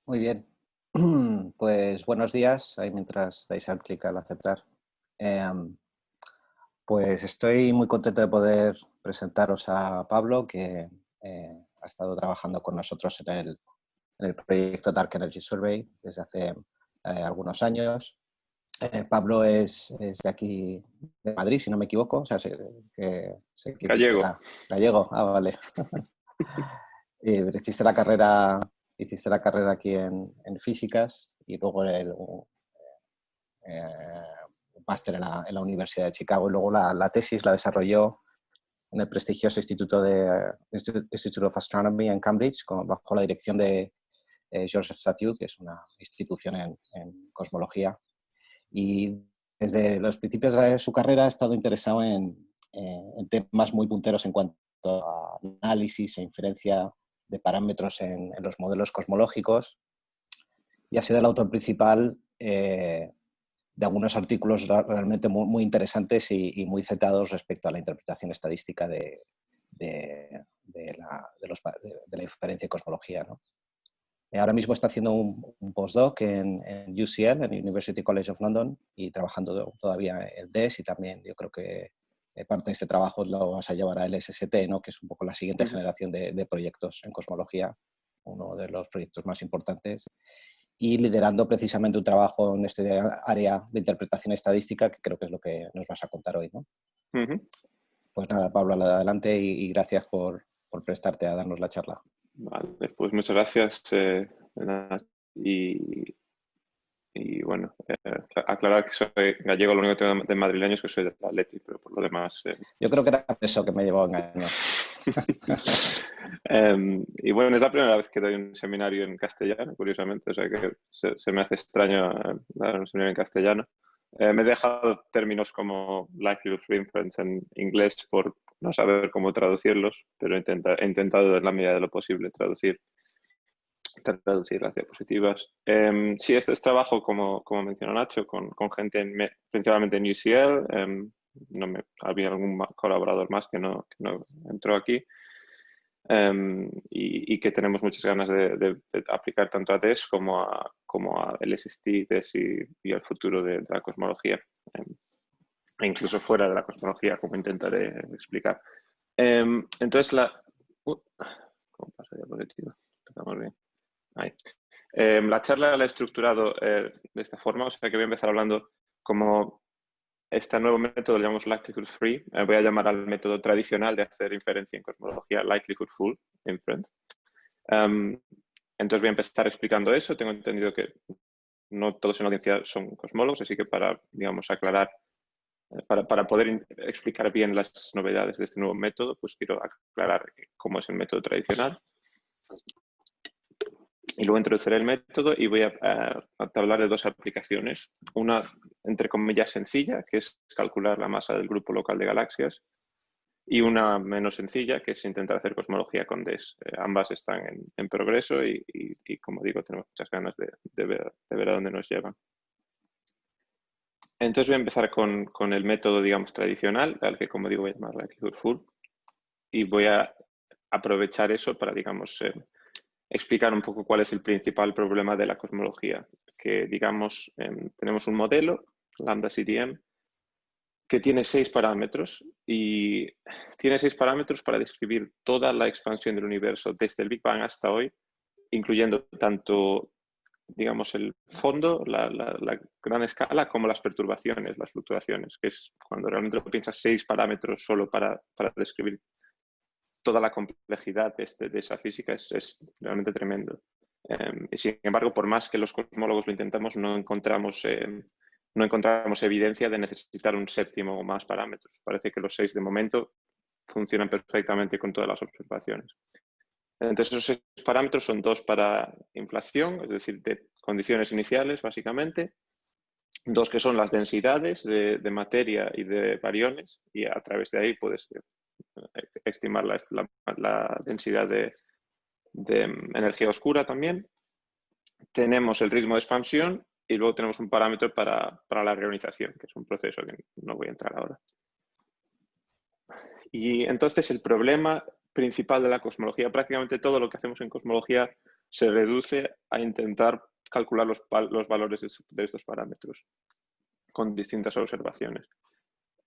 Muy bien. Pues buenos días, ahí mientras dais al clic al aceptar. Em, pues estoy muy contento de poder presentaros a Pablo, que ha estado trabajando con nosotros en el proyecto Dark Energy Survey desde hace algunos años. Pablo es de aquí, de Madrid, si no me equivoco, o sea, sé que hiciste Gallego. la gallego. Ah, vale. Hiciste la carrera aquí en físicas y luego un máster en la Universidad de Chicago y luego la tesis la desarrolló en el prestigioso Institute of Astronomy en Cambridge bajo la dirección de Joseph Satiu, que es una institución en cosmología. Y desde los principios de su carrera ha estado interesado en temas muy punteros en cuanto a análisis e inferencia de parámetros en los modelos cosmológicos y ha sido el autor principal de algunos artículos realmente muy interesantes y muy citados respecto a la interpretación estadística de la inferencia y cosmología, ¿no? Ahora mismo está haciendo un postdoc en UCL, en University College of London, y trabajando todavía en DES, y también yo creo que parte de este trabajo lo vas a llevar a LSST, ¿no? Que es un poco la siguiente Ujú. generación de proyectos en cosmología, uno de los proyectos más importantes, y liderando precisamente un trabajo en este área de interpretación estadística, que creo que es lo que nos vas a contar hoy, ¿no? Ujú. Pues nada, Pablo, adelante y gracias por prestarte a darnos la charla. Vale, pues muchas gracias. Nada, y, y bueno, aclarar que soy gallego, lo único que tengo de madrileño es que soy de Atleti, pero por lo demás. Yo creo que era eso que me llevó a engañar. Y bueno, es la primera vez que doy un seminario en castellano, curiosamente, o sea que se me hace extraño dar un seminario en castellano. Me he dejado términos como likelihood for inference en inglés por no saber cómo traducirlos, pero he intentado en la medida de lo posible traducir las diapositivas. Sí, este es trabajo, como mencionó Nacho, con gente principalmente en UCL. No había algún colaborador más que no entró aquí. Y que tenemos muchas ganas de aplicar tanto a DES como a LST, DES y al futuro de la cosmología, e incluso fuera de la cosmología, como intentaré explicar. Entonces, ¿cómo pasa ya por el tío? Empezamos bien. Ahí. La charla la he estructurado de esta forma, o sea que voy a empezar hablando como este nuevo método, lo llamamos likelihood free. Voy a llamar al método tradicional de hacer inferencia en cosmología likelihood full inference. Entonces voy a empezar explicando eso. Tengo entendido que no todos en la audiencia son cosmólogos, así que para, digamos, aclarar, para poder explicar bien las novedades de este nuevo método, pues quiero aclarar cómo es el método tradicional. Y luego introduciré el método y voy a hablar de dos aplicaciones. Una, entre comillas, sencilla, que es calcular la masa del grupo local de galaxias, y una menos sencilla, que es intentar hacer cosmología con DES. Ambas están en progreso y, como digo, tenemos muchas ganas de ver a dónde nos llevan. Entonces voy a empezar con el método, digamos, tradicional, al que, como digo, voy a llamar likelihood full, y voy a aprovechar eso para, digamos, explicar un poco cuál es el principal problema de la cosmología. Que, digamos, tenemos un modelo, lambda CDM, que tiene 6 parámetros y tiene 6 parámetros para describir toda la expansión del universo desde el Big Bang hasta hoy, incluyendo tanto, digamos, el fondo, la gran escala, como las perturbaciones, las fluctuaciones, que es cuando realmente lo piensas 6 parámetros solo para describir toda la complejidad de esa física es realmente tremendo. Sin embargo, por más que los cosmólogos lo intentamos, no encontramos evidencia de necesitar un séptimo o más parámetros. Parece que los 6 de momento funcionan perfectamente con todas las observaciones. Entonces, esos 6 parámetros son 2 para inflación, es decir, de condiciones iniciales, básicamente. 2 que son las densidades de materia y de bariones, y a través de ahí puedes estimar la densidad de energía oscura también. Tenemos el ritmo de expansión y luego tenemos un parámetro para la reionización, que es un proceso que no voy a entrar ahora. Y entonces el problema principal de la cosmología, prácticamente todo lo que hacemos en cosmología se reduce a intentar calcular los valores de estos parámetros con distintas observaciones.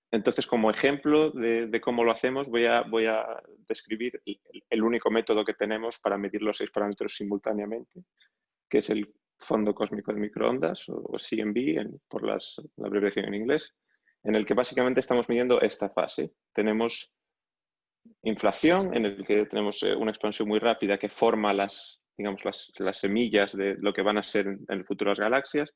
Entonces, como ejemplo de cómo lo hacemos, voy a describir el único método que tenemos para medir los 6 parámetros simultáneamente, que es el fondo cósmico de microondas, o CMB, por la abreviación en inglés, en el que básicamente estamos midiendo esta fase. Tenemos inflación, en el que tenemos una expansión muy rápida que forma las semillas de lo que van a ser en el futuro las galaxias.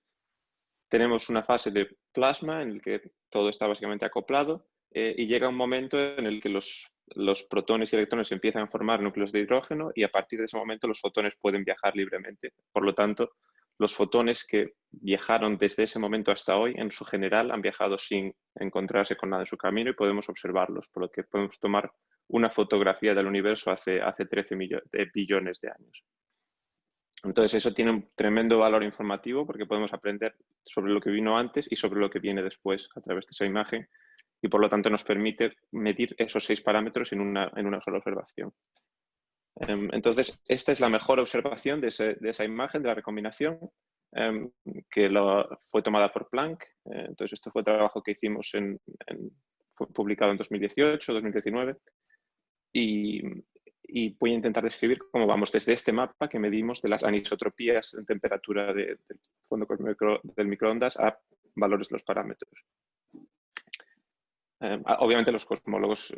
Tenemos una fase de plasma en el que todo está básicamente acoplado y llega un momento en el que los protones y electrones empiezan a formar núcleos de hidrógeno y a partir de ese momento los fotones pueden viajar libremente. Por lo tanto, los fotones que viajaron desde ese momento hasta hoy, en su general, han viajado sin encontrarse con nada en su camino y podemos observarlos, por lo que podemos tomar una fotografía del universo hace 13 billones de años. Entonces eso tiene un tremendo valor informativo porque podemos aprender sobre lo que vino antes y sobre lo que viene después a través de esa imagen y por lo tanto nos permite medir esos 6 parámetros en una sola observación. Entonces esta es la mejor observación de esa imagen, de la recombinación, que fue tomada por Planck. Entonces esto fue trabajo que hicimos fue publicado en 2018, 2019 y voy a intentar describir cómo vamos desde este mapa que medimos de las anisotropías en temperatura del fondo del microondas a valores de los parámetros. Obviamente los cosmólogos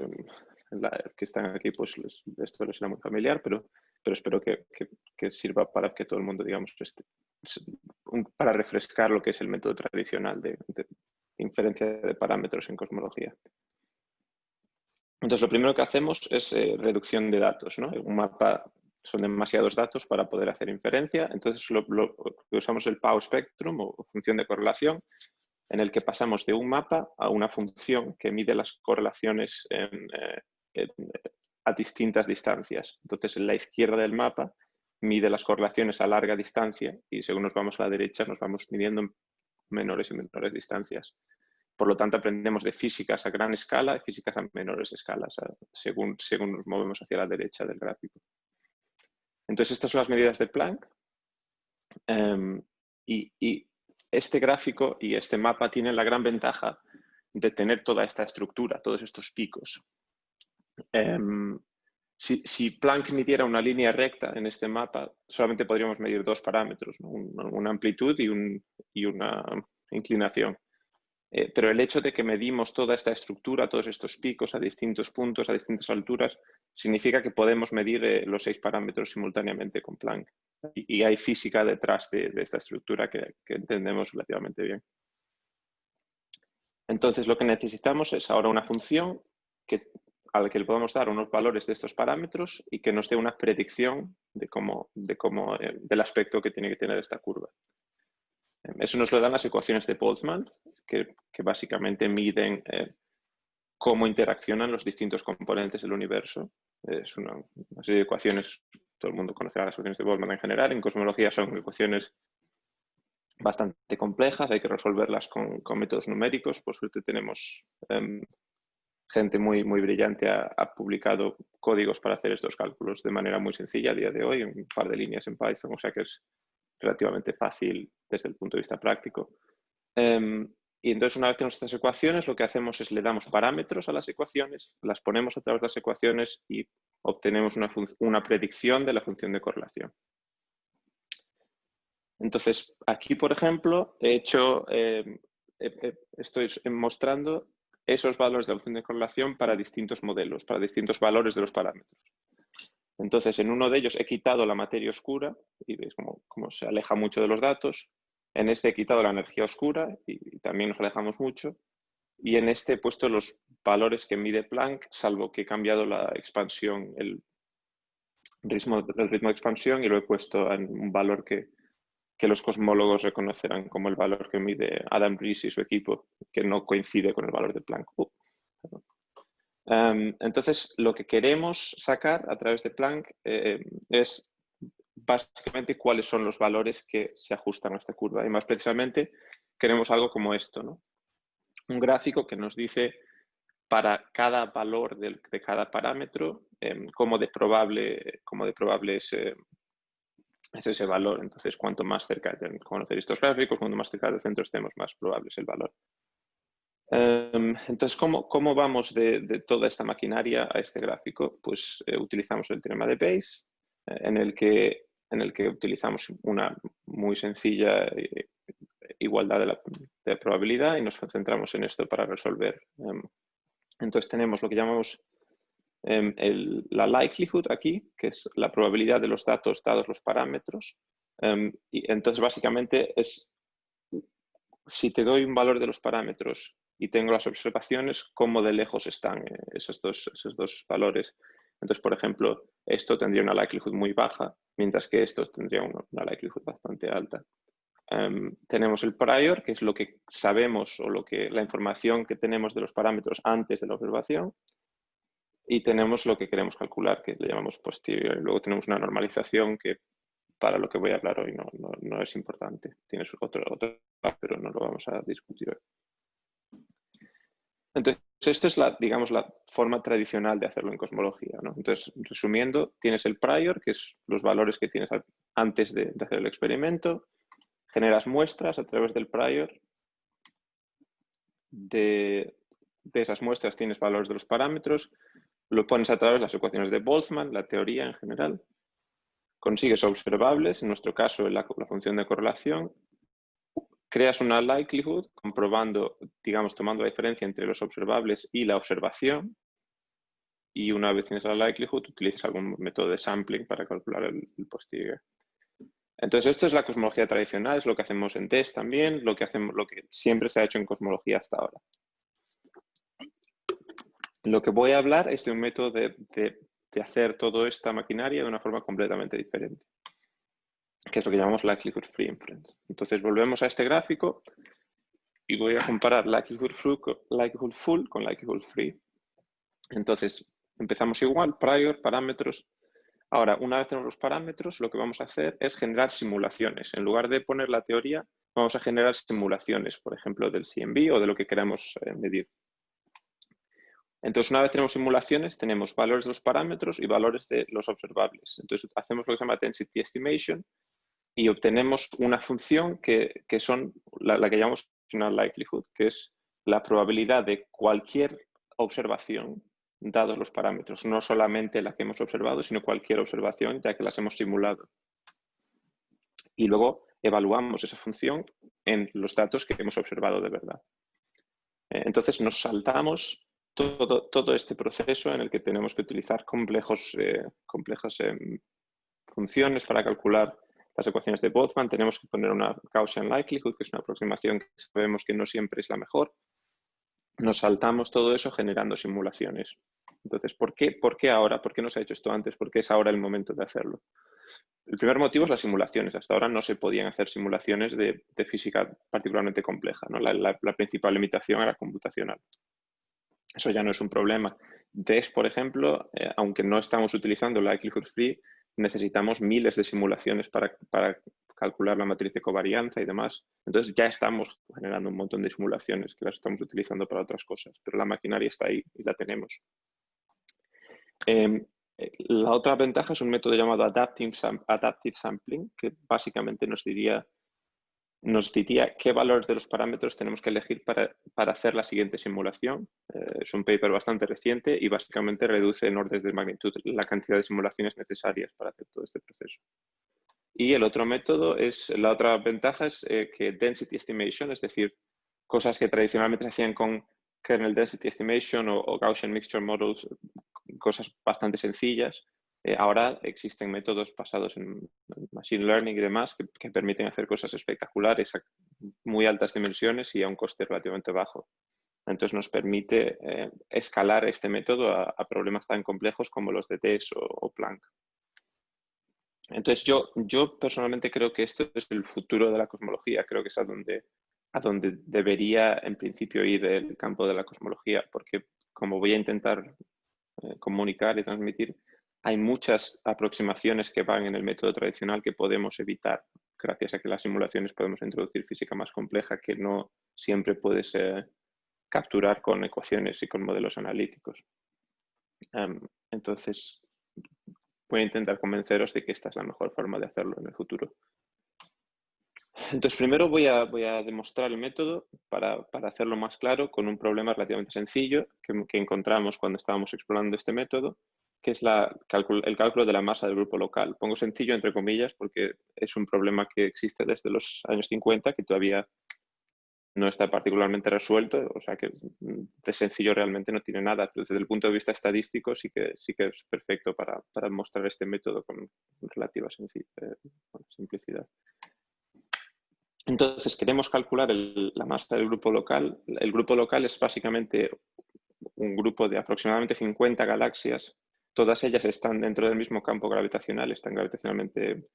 que están aquí, pues esto les será muy familiar, pero espero que sirva para que todo el mundo, digamos, para refrescar lo que es el método tradicional de inferencia de parámetros en cosmología. Entonces, lo primero que hacemos es reducción de datos, ¿no? Un mapa son demasiados datos para poder hacer inferencia. Entonces, usamos el Pau Spectrum o función de correlación, en el que pasamos de un mapa a una función que mide las correlaciones a distintas distancias. Entonces, en la izquierda del mapa mide las correlaciones a larga distancia y según nos vamos a la derecha nos vamos midiendo en menores y menores distancias. Por lo tanto, aprendemos de físicas a gran escala y físicas a menores escalas, según nos movemos hacia la derecha del gráfico. Entonces, estas son las medidas de Planck. Y este gráfico y este mapa tienen la gran ventaja de tener toda esta estructura, todos estos picos. Si Planck midiera una línea recta en este mapa, solamente podríamos medir 2 parámetros, ¿no? Una amplitud y una inclinación. Pero el hecho de que medimos toda esta estructura, todos estos picos a distintos puntos, a distintas alturas, significa que podemos medir los 6 parámetros simultáneamente con Planck. Y hay física detrás de esta estructura que entendemos relativamente bien. Entonces, lo que necesitamos es ahora una función a la que le podamos dar unos valores de estos parámetros y que nos dé una predicción del aspecto que tiene que tener esta curva. Eso nos lo dan las ecuaciones de Boltzmann, que básicamente miden cómo interaccionan los distintos componentes del universo. Es una serie de ecuaciones, todo el mundo conocerá las ecuaciones de Boltzmann en general. En cosmología son ecuaciones bastante complejas, hay que resolverlas con métodos numéricos. Por suerte tenemos gente muy brillante ha publicado códigos para hacer estos cálculos de manera muy sencilla a día de hoy, un par de líneas en Python, o sea que es relativamente fácil desde el punto de vista práctico. Y entonces, una vez tenemos estas ecuaciones, lo que hacemos es le damos parámetros a las ecuaciones, las ponemos a través de las ecuaciones y obtenemos una predicción de la función de correlación. Entonces, aquí, por ejemplo, estoy mostrando esos valores de la función de correlación para distintos modelos, para distintos valores de los parámetros. Entonces, en uno de ellos he quitado la materia oscura y veis cómo se aleja mucho de los datos. En este he quitado la energía oscura y también nos alejamos mucho. Y en este he puesto los valores que mide Planck, salvo que he cambiado la expansión, el ritmo de expansión y lo he puesto en un valor que los cosmólogos reconocerán como el valor que mide Adam Riess y su equipo, que no coincide con el valor de Planck. Entonces, lo que queremos sacar a través de Planck es básicamente cuáles son los valores que se ajustan a esta curva. Y más precisamente queremos algo como esto, ¿no? Un gráfico que nos dice para cada valor de cada parámetro cómo de probable es es ese valor. Entonces, cuanto más cerca de conocer estos gráficos, cuanto más cerca del centro estemos, más probable es el valor. Entonces, ¿cómo vamos de toda esta maquinaria a este gráfico? Pues utilizamos el teorema de Bayes, en el que utilizamos una muy sencilla igualdad de probabilidad y nos centramos en esto para resolver. Entonces tenemos lo que llamamos la likelihood aquí, que es la probabilidad de los datos dados los parámetros. Y entonces básicamente es, si te doy un valor de los parámetros y tengo las observaciones, cómo de lejos están esos dos valores. Entonces, por ejemplo, esto tendría una likelihood muy baja, mientras que esto tendría una likelihood bastante alta. Tenemos el prior, que es lo que sabemos o la información que tenemos de los parámetros antes de la observación, y tenemos lo que queremos calcular, que le llamamos posterior. Luego tenemos una normalización que para lo que voy a hablar hoy no es importante. Tienes otro, pero no lo vamos a discutir hoy. Entonces, esta es digamos, la forma tradicional de hacerlo en cosmología, ¿no? Entonces, resumiendo, tienes el prior, que es los valores que tienes antes de hacer el experimento, generas muestras a través del prior, de esas muestras tienes valores de los parámetros, lo pones a través de las ecuaciones de Boltzmann, la teoría en general, consigues observables, en nuestro caso la función de correlación, creas una likelihood comprobando, digamos, tomando la diferencia entre los observables y la observación, y una vez tienes la likelihood, utilizas algún método de sampling para calcular el posterior. Entonces, esto es la cosmología tradicional, es lo que hacemos en TESS también, lo que siempre se ha hecho en cosmología hasta ahora. Lo que voy a hablar es de un método de hacer toda esta maquinaria de una forma completamente diferente, que es lo que llamamos likelihood free inference. Entonces, volvemos a este gráfico y voy a comparar likelihood full con likelihood free. Entonces, empezamos igual, prior, parámetros. Ahora, una vez tenemos los parámetros, lo que vamos a hacer es generar simulaciones. En lugar de poner la teoría, vamos a generar simulaciones, por ejemplo, del CMB o de lo que queramos medir. Entonces, una vez tenemos simulaciones, tenemos valores de los parámetros y valores de los observables. Entonces, hacemos lo que se llama density estimation y obtenemos una función que son la que llamamos likelihood, que es la probabilidad de cualquier observación dados los parámetros, no solamente la que hemos observado, sino cualquier observación, ya que las hemos simulado. Y luego evaluamos esa función en los datos que hemos observado de verdad. Entonces nos saltamos todo este proceso en el que tenemos que utilizar complejas funciones para calcular las ecuaciones de Boltzmann. Tenemos que poner una Gaussian likelihood, que es una aproximación que sabemos que no siempre es la mejor. Nos saltamos todo eso generando simulaciones. Entonces, ¿por qué ahora? ¿Por qué no se ha hecho esto antes? ¿Por qué es ahora el momento de hacerlo? El primer motivo es las simulaciones. Hasta ahora no se podían hacer simulaciones de física particularmente compleja, ¿no? La principal limitación era computacional. Eso ya no es un problema. TESS, por ejemplo, aunque no estamos utilizando la likelihood free, necesitamos miles de simulaciones para calcular la matriz de covarianza y demás. Entonces ya estamos generando un montón de simulaciones que las estamos utilizando para otras cosas, pero la maquinaria está ahí y la tenemos. La otra ventaja es un método llamado Adaptive Sampling, que básicamente nos diría qué valores de los parámetros tenemos que elegir para hacer la siguiente simulación. Es un paper bastante reciente y básicamente reduce en órdenes de magnitud la cantidad de simulaciones necesarias para hacer todo este proceso. Y el otro método la otra ventaja es que density estimation, es decir, cosas que tradicionalmente se hacían con kernel density estimation o Gaussian mixture models, cosas bastante sencillas. Ahora existen métodos basados en machine learning y demás que permiten hacer cosas espectaculares a muy altas dimensiones y a un coste relativamente bajo. Entonces nos permite escalar este método a problemas tan complejos como los de TESS o Planck. Entonces yo personalmente creo que esto es el futuro de la cosmología. Creo que es a donde debería en principio ir el campo de la cosmología, porque como voy a intentar comunicar y transmitir, hay muchas aproximaciones que van en el método tradicional que podemos evitar gracias a que las simulaciones podemos introducir física más compleja que no siempre puedes capturar con ecuaciones y con modelos analíticos. Entonces, voy a intentar convenceros de que esta es la mejor forma de hacerlo en el futuro. Entonces, primero voy a demostrar el método para hacerlo más claro con un problema relativamente sencillo que encontramos cuando estábamos explorando este método, que es el cálculo de la masa del grupo local. Pongo sencillo entre comillas porque es un problema que existe desde los años 50 que todavía no está particularmente resuelto, o sea que de sencillo realmente no tiene nada, pero desde el punto de vista estadístico sí que es perfecto para mostrar este método con relativa simplicidad. Entonces, queremos calcular la masa del grupo local. El grupo local es básicamente un grupo de aproximadamente 50 galaxias. Todas ellas están dentro del mismo campo gravitacional, están gravitacionalmente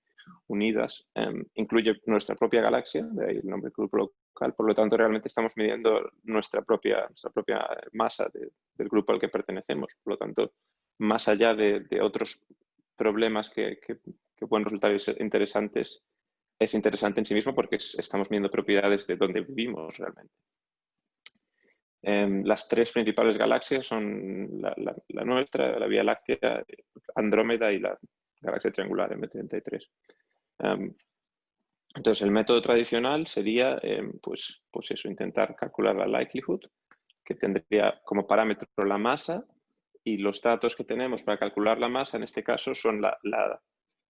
unidas. Incluye nuestra propia galaxia, de ahí el nombre grupo local. Por lo tanto, realmente estamos midiendo nuestra propia masa del grupo al que pertenecemos. Por lo tanto, más allá de otros problemas que pueden resultar interesantes, es interesante en sí mismo porque estamos viendo propiedades de donde vivimos realmente. Las tres principales galaxias son la nuestra, la Vía Láctea, Andrómeda y la galaxia triangular M33. Entonces, el método tradicional sería pues eso, intentar calcular la likelihood, que tendría como parámetro la masa, y los datos que tenemos para calcular la masa en este caso son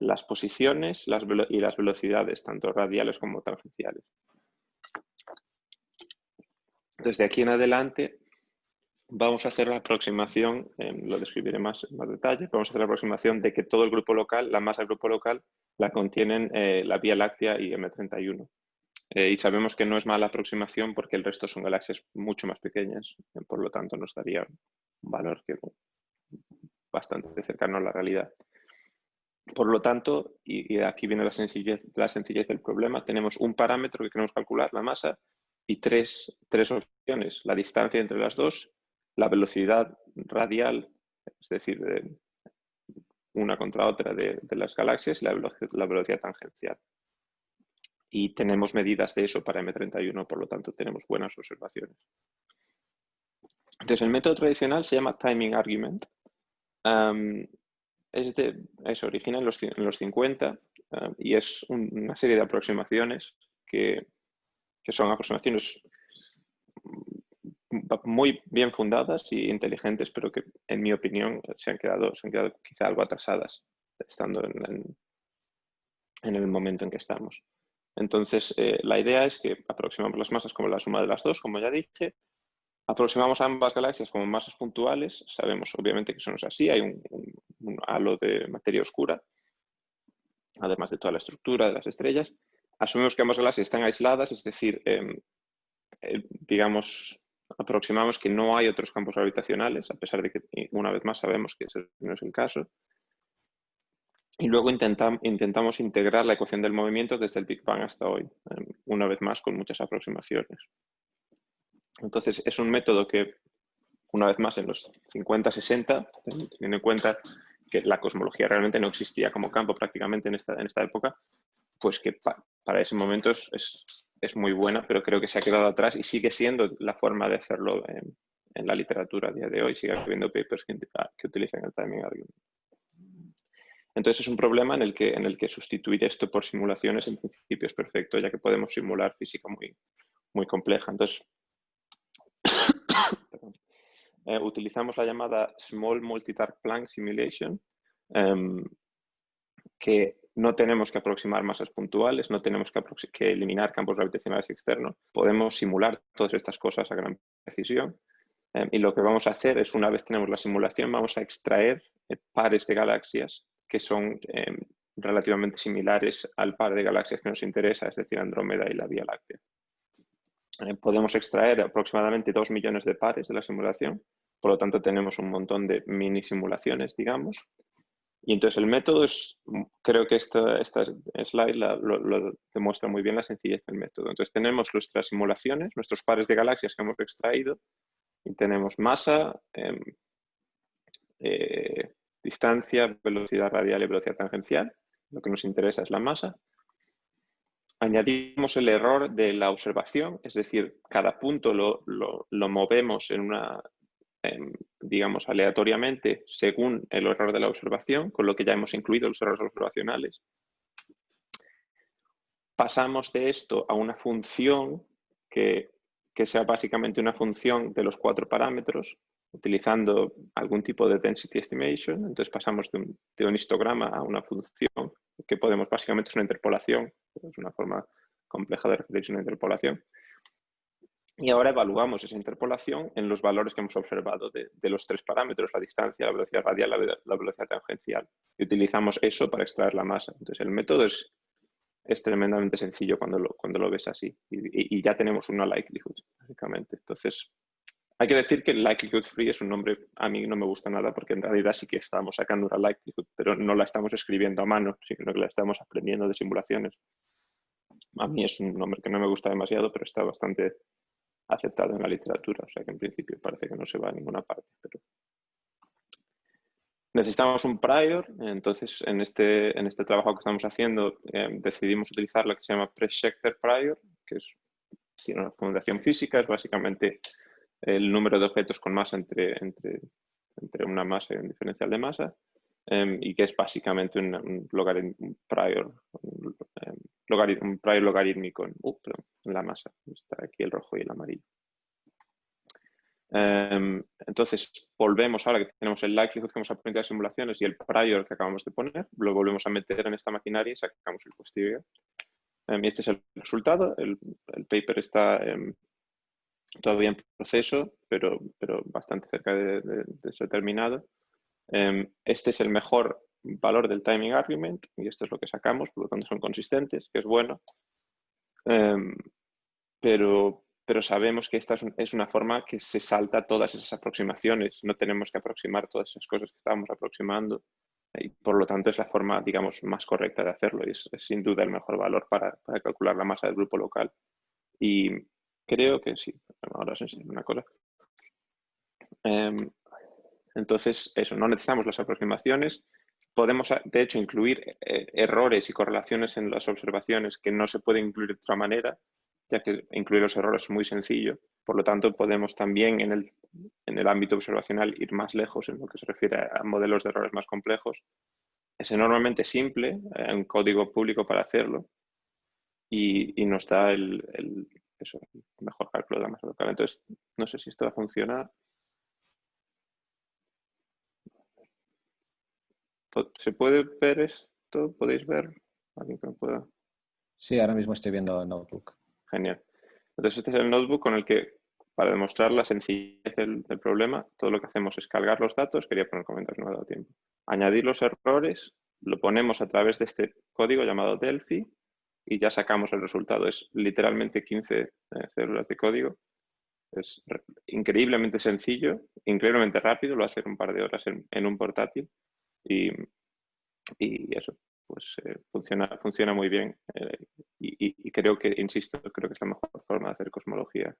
las posiciones y las velocidades, tanto radiales como tangenciales. Desde aquí en adelante vamos a hacer la aproximación, lo describiré más en más detalle, vamos a hacer la aproximación de que todo el grupo local, la masa del grupo local, la contienen la Vía Láctea y M31. Y sabemos que no es mala aproximación porque el resto son galaxias mucho más pequeñas, por lo tanto nos daría un valor que bastante cercano a la realidad. Por lo tanto, y aquí viene la sencillez del problema, tenemos un parámetro que queremos calcular, la masa, y tres opciones, la distancia entre las dos, la velocidad radial, es decir, una contra otra de las galaxias, y la velocidad tangencial. Y tenemos medidas de eso para M31, por lo tanto tenemos buenas observaciones. Entonces, el método tradicional se llama Timing Argument. Se origina en los 50 y es una serie de aproximaciones que son aproximaciones muy bien fundadas y inteligentes, pero que en mi opinión se han quedado quizá algo atrasadas, estando en el momento en que estamos. Entonces, la idea es que aproximamos las masas como la suma de las dos, como ya dije. Aproximamos a ambas galaxias como masas puntuales. Sabemos, obviamente, que eso no es así. Hay un halo de materia oscura, además de toda la estructura de las estrellas. Asumimos que ambas galaxias están aisladas, es decir, digamos, aproximamos que no hay otros campos gravitacionales, a pesar de que, una vez más, sabemos que ese no es el caso. Y luego intentamos integrar la ecuación del movimiento desde el Big Bang hasta hoy, una vez más con muchas aproximaciones. Entonces, es un método que, una vez más, en los 50-60, teniendo en cuenta que la cosmología realmente no existía como campo prácticamente en esta época, pues que para ese momento es muy buena, pero creo que se ha quedado atrás y sigue siendo la forma de hacerlo en la literatura a día de hoy. Sigue habiendo papers que utilizan el timing argument. Entonces es un problema en el que sustituir esto por simulaciones en principio es perfecto, ya que podemos simular física muy compleja. Entonces, utilizamos la llamada Small Multitarg Planck Simulation, que no tenemos que aproximar masas puntuales, no tenemos que eliminar campos gravitacionales externos. Podemos simular todas estas cosas a gran precisión. Y lo que vamos a hacer es, una vez tenemos la simulación, vamos a extraer pares de galaxias que son relativamente similares al par de galaxias que nos interesa, es decir, Andrómeda y la Vía Láctea. Podemos extraer aproximadamente 2 millones de pares de la simulación, por lo tanto tenemos un montón de mini simulaciones, digamos. Y entonces el método creo que esta slide lo demuestra muy bien la sencillez del método. Entonces tenemos nuestras simulaciones, nuestros pares de galaxias que hemos extraído, y tenemos masa, distancia, velocidad radial y velocidad tangencial. Lo que nos interesa es la masa. Añadimos el error de la observación, es decir, cada punto lo movemos digamos, aleatoriamente según el error de la observación, con lo que ya hemos incluido los errores observacionales. Pasamos de esto a una función que sea básicamente una función de los 4 parámetros, utilizando algún tipo de density estimation. Entonces pasamos de un histograma a una función que podemos, básicamente es una interpolación, es una forma compleja de referirse a una interpolación. Y ahora evaluamos esa interpolación en los valores que hemos observado de los 3 parámetros, la distancia, la velocidad radial, la velocidad tangencial. Y utilizamos eso para extraer la masa. Entonces el método es tremendamente sencillo cuando lo ves así. Y ya tenemos una likelihood, básicamente. Entonces, hay que decir que likelihood free es un nombre, a mí no me gusta nada, porque en realidad sí que estamos sacando una likelihood, pero no la estamos escribiendo a mano, sino que la estamos aprendiendo de simulaciones. A mí es un nombre que no me gusta demasiado, pero está bastante aceptado en la literatura, o sea que en principio parece que no se va a ninguna parte. Pero necesitamos un prior, entonces en este trabajo que estamos haciendo decidimos utilizar la que se llama Preschechter prior, que tiene una formulación física, es básicamente el número de objetos con masa entre una masa y un diferencial de masa, y que es básicamente un prior logarítmico en la masa. Está aquí el rojo y el amarillo. Entonces, volvemos ahora que tenemos el likelihood que hemos aprendido de simulaciones y el prior que acabamos de poner, lo volvemos a meter en esta maquinaria y sacamos el posterior. Y este es el resultado. El paper está todavía en proceso, pero bastante cerca de ser terminado. Este es el mejor valor del timing argument y esto es lo que sacamos, por lo tanto son consistentes, que es bueno. Pero sabemos que esta es una forma que se salta todas esas aproximaciones. No tenemos que aproximar todas esas cosas que estábamos aproximando y por lo tanto es la forma, digamos, más correcta de hacerlo y es sin duda el mejor valor para calcular la masa del grupo local. Y creo que sí. Ahora os enseño una cosa. Entonces, eso, no necesitamos las aproximaciones. Podemos, de hecho, incluir errores y correlaciones en las observaciones que no se pueden incluir de otra manera, ya que incluir los errores es muy sencillo. Por lo tanto, podemos también en el ámbito observacional ir más lejos en lo que se refiere a modelos de errores más complejos. Es enormemente simple, hay un código público para hacerlo y nos da el mejor cálculo de la masa local. Entonces, no sé si esto va a funcionar. ¿Se puede ver esto? ¿Podéis ver? ¿Alguien que me pueda? Sí, ahora mismo estoy viendo el notebook. Genial. Entonces este es el notebook con el que, para demostrar la sencillez del problema, todo lo que hacemos es cargar los datos. Quería poner comentarios, no me ha dado tiempo. Añadir los errores, lo ponemos a través de este código llamado Delphi y ya sacamos el resultado. Es literalmente 15 células de código. Es increíblemente sencillo, increíblemente rápido, lo hace en un par de horas en un portátil y eso, pues funciona muy bien y creo que, insisto, creo que es la mejor forma de hacer cosmología.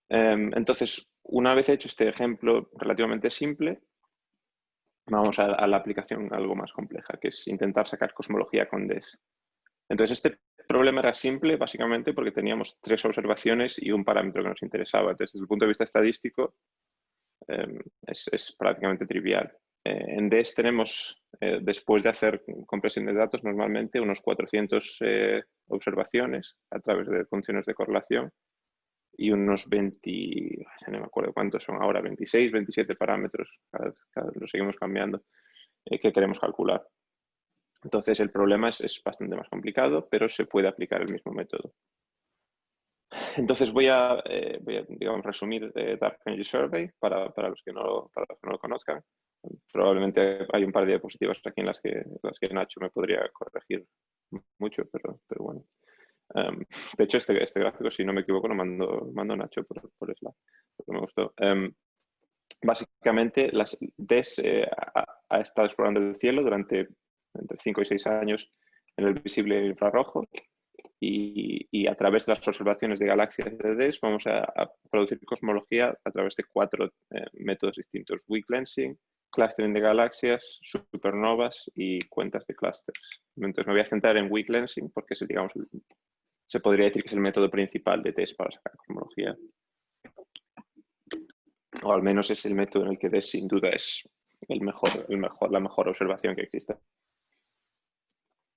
Entonces, una vez hecho este ejemplo relativamente simple, vamos a la aplicación algo más compleja, que es intentar sacar cosmología con DES. Entonces, este problema era simple básicamente porque teníamos 3 observaciones y un parámetro que nos interesaba. Entonces, desde el punto de vista estadístico, es prácticamente trivial. En DES tenemos, después de hacer compresión de datos, normalmente unos 400 observaciones a través de funciones de correlación y unos 20, no me acuerdo cuántos son ahora, 26, 27 parámetros, cada vez lo seguimos cambiando, que queremos calcular. Entonces el problema es bastante más complicado, pero se puede aplicar el mismo método. Entonces voy a digamos, resumir Dark Energy Survey para los que no lo conozcan. Probablemente hay un par de diapositivas aquí en las que Nacho me podría corregir mucho, pero bueno. De hecho, este gráfico, si no me equivoco, lo mando Nacho por Slack, porque me gustó. Básicamente, DES ha estado explorando el cielo durante entre 5 y 6 años en el visible infrarrojo y a través de las observaciones de galaxias de DES vamos a producir cosmología a través de 4 métodos distintos: weak lensing, clustering de galaxias, supernovas y cuentas de clusters. Entonces me voy a centrar en weak lensing porque es, digamos, se podría decir que es el método principal de DES para sacar cosmología. o al menos es el método en el que DES sin duda es la mejor observación que existe.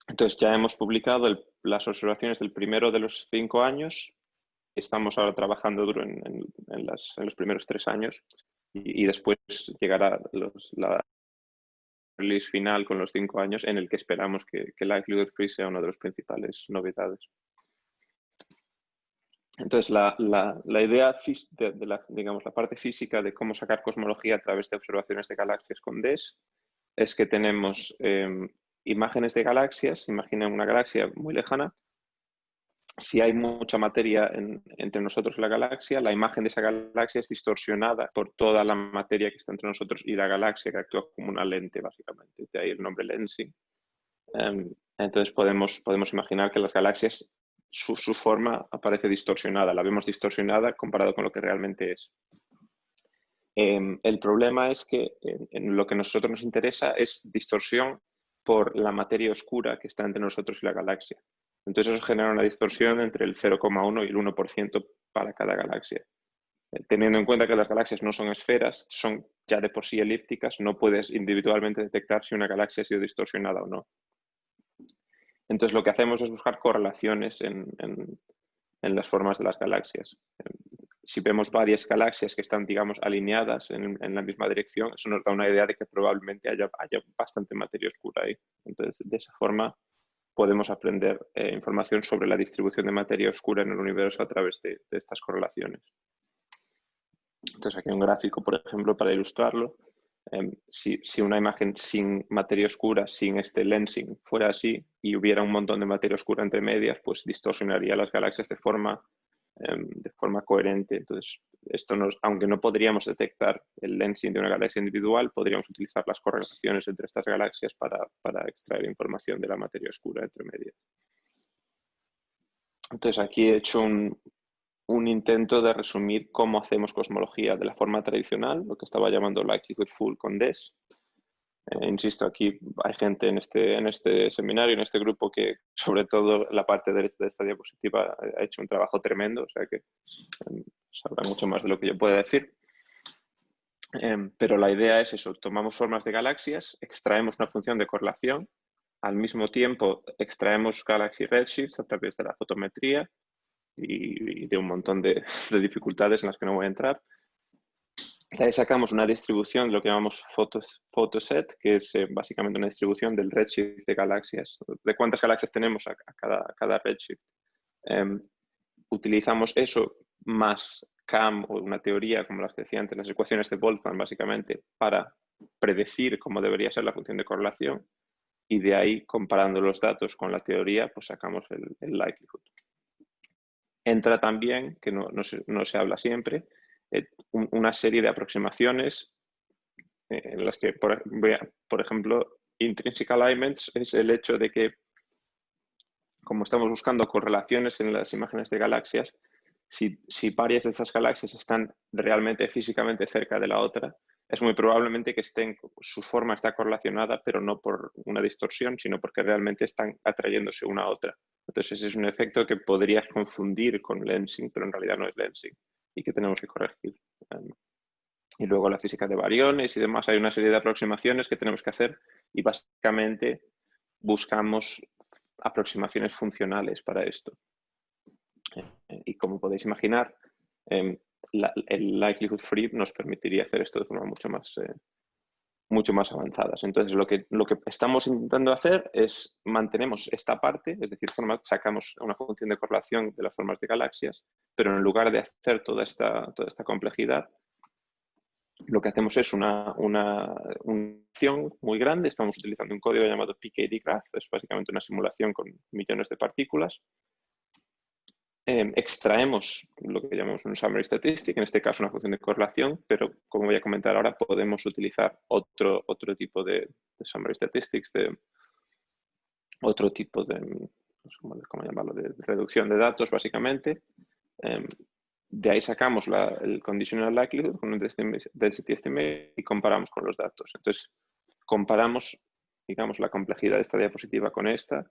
Entonces ya hemos publicado las observaciones del primero de los 5 años. Estamos ahora trabajando duro en los primeros 3 años y después llegará la release final con los 5 años, en el que esperamos que Likelihood Free sea una de las principales novedades. Entonces, la idea digamos, la parte física de cómo sacar cosmología a través de observaciones de galaxias con DES es que tenemos imágenes de galaxias. Imaginen una galaxia muy lejana. Si hay mucha materia entre nosotros y la galaxia, la imagen de esa galaxia es distorsionada por toda la materia que está entre nosotros y la galaxia, que actúa como una lente, básicamente. De ahí el nombre lensing. Entonces podemos imaginar que las galaxias, su forma aparece distorsionada, la vemos distorsionada comparado con lo que realmente es. El problema es que en lo que a nosotros nos interesa es distorsión por la materia oscura que está entre nosotros y la galaxia. Entonces eso genera una distorsión entre el 0,1 y el 1% para cada galaxia. Teniendo en cuenta que las galaxias no son esferas, son ya de por sí elípticas, no puedes individualmente detectar si una galaxia ha sido distorsionada o no. Entonces lo que hacemos es buscar correlaciones en las formas de las galaxias. Si vemos varias galaxias que están, digamos, alineadas en la misma dirección, eso nos da una idea de que probablemente haya bastante materia oscura ahí. Entonces, de esa forma podemos aprender información sobre la distribución de materia oscura en el universo a través de estas correlaciones. Entonces, aquí hay un gráfico, por ejemplo, para ilustrarlo. Si una imagen sin materia oscura, sin este lensing, fuera así y hubiera un montón de materia oscura entre medias, pues distorsionaría las galaxias de forma coherente. Entonces, aunque no podríamos detectar el lensing de una galaxia individual, podríamos utilizar las correlaciones entre estas galaxias para extraer información de la materia oscura entre medias. Entonces, aquí he hecho un intento de resumir cómo hacemos cosmología de la forma tradicional, lo que estaba llamando Likelihood Full con DES. Insisto, aquí hay gente en este seminario, en este grupo, que sobre todo la parte derecha de esta diapositiva ha hecho un trabajo tremendo, o sea que sabrá mucho más de lo que yo pueda decir. Pero la idea es eso: tomamos formas de galaxias, extraemos una función de correlación, al mismo tiempo extraemos galaxy redshifts a través de la fotometría y de un montón de dificultades en las que no voy a entrar. Ahí sacamos una distribución, lo que llamamos photoset, que es básicamente una distribución del redshift de galaxias, de cuántas galaxias tenemos a cada redshift. Utilizamos eso más CAM o una teoría, como las que decía antes, las ecuaciones de Boltzmann, básicamente, para predecir cómo debería ser la función de correlación, y de ahí, comparando los datos con la teoría, pues sacamos el likelihood. Entra también, que no se habla siempre, una serie de aproximaciones en las que, por ejemplo, intrinsic alignments es el hecho de que, como estamos buscando correlaciones en las imágenes de galaxias, si varias de estas galaxias están realmente físicamente cerca de la otra, es muy probablemente que su forma está correlacionada, pero no por una distorsión, sino porque realmente están atrayéndose una a otra. Entonces, ese es un efecto que podrías confundir con lensing, pero en realidad no es lensing y que tenemos que corregir. Y luego la física de bariones y demás, hay una serie de aproximaciones que tenemos que hacer y básicamente buscamos aproximaciones funcionales para esto. Y como podéis imaginar, el likelihood free nos permitiría hacer esto de forma mucho más avanzadas. Entonces, lo que estamos intentando hacer es mantenemos esta parte, es decir, sacamos una función de correlación de las formas de galaxias, pero en lugar de hacer toda esta complejidad, lo que hacemos es una acción muy grande. Estamos utilizando un código llamado PKD Graph, es básicamente una simulación con millones de partículas. Extraemos lo que llamamos un summary statistic, en este caso una función de correlación, pero como voy a comentar ahora, podemos utilizar otro tipo de summary statistics, otro tipo de, no sé cómo llamarlo, de reducción de datos, básicamente. De ahí sacamos el conditional likelihood con un density estimate y comparamos con los datos. Entonces, comparamos, digamos, la complejidad de esta diapositiva con esta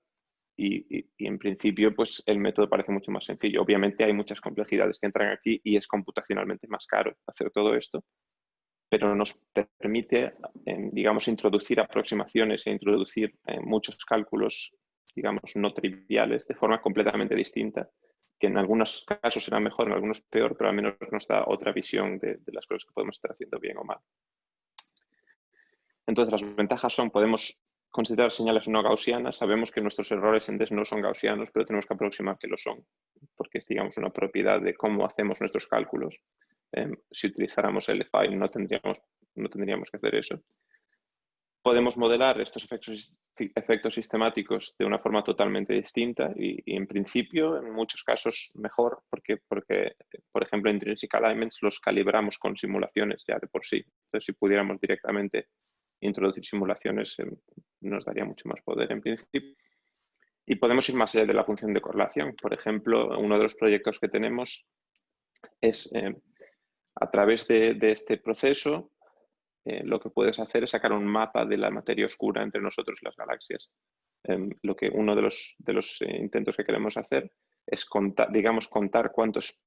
y en principio pues el método parece mucho más sencillo. Obviamente hay muchas complejidades que entran aquí y es computacionalmente más caro hacer todo esto, pero nos permite, digamos, introducir aproximaciones e introducir muchos cálculos, digamos, no triviales de forma completamente distinta, que en algunos casos será mejor, en algunos peor, pero al menos nos da otra visión de las cosas que podemos estar haciendo bien o mal. Entonces, las ventajas son, podemos considerar señales no gaussianas, sabemos que nuestros errores en DES no son gaussianos, pero tenemos que aproximar que lo son, porque es, digamos, una propiedad de cómo hacemos nuestros cálculos. Si utilizáramos LFI no tendríamos que hacer eso. Podemos modelar estos efectos sistemáticos de una forma totalmente distinta y en principio, en muchos casos, mejor, porque, por ejemplo, Intrinsic Alignments los calibramos con simulaciones ya de por sí. Entonces, si pudiéramos directamente introducir simulaciones, nos daría mucho más poder en principio. Y podemos ir más allá de la función de correlación. Por ejemplo, uno de los proyectos que tenemos es, a través de este proceso, lo que puedes hacer es sacar un mapa de la materia oscura entre nosotros y las galaxias. Uno de los intentos que queremos hacer es contar cuántos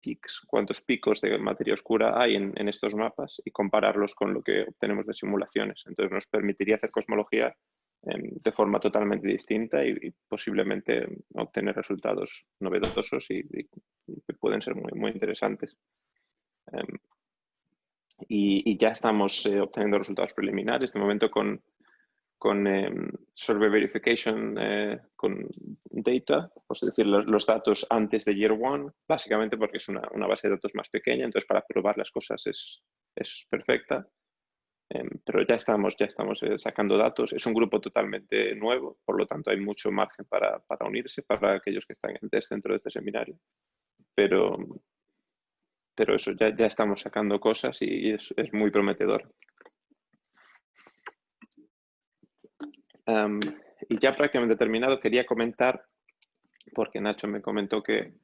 picos de materia oscura hay en estos mapas y compararlos con lo que obtenemos de simulaciones. Entonces nos permitiría hacer cosmología de forma totalmente distinta y posiblemente obtener resultados novedosos y que pueden ser muy, muy interesantes. Y ya estamos obteniendo resultados preliminares. De momento con Survey Verification con Data, es decir, los datos antes de Year One, básicamente porque es una base de datos más pequeña, entonces para probar las cosas es perfecta. Pero ya estamos sacando datos. Es un grupo totalmente nuevo, por lo tanto hay mucho margen para unirse para aquellos que están dentro de este seminario. Pero eso, ya estamos sacando cosas y es muy prometedor. Y ya prácticamente terminado, quería comentar, porque Nacho me comentó que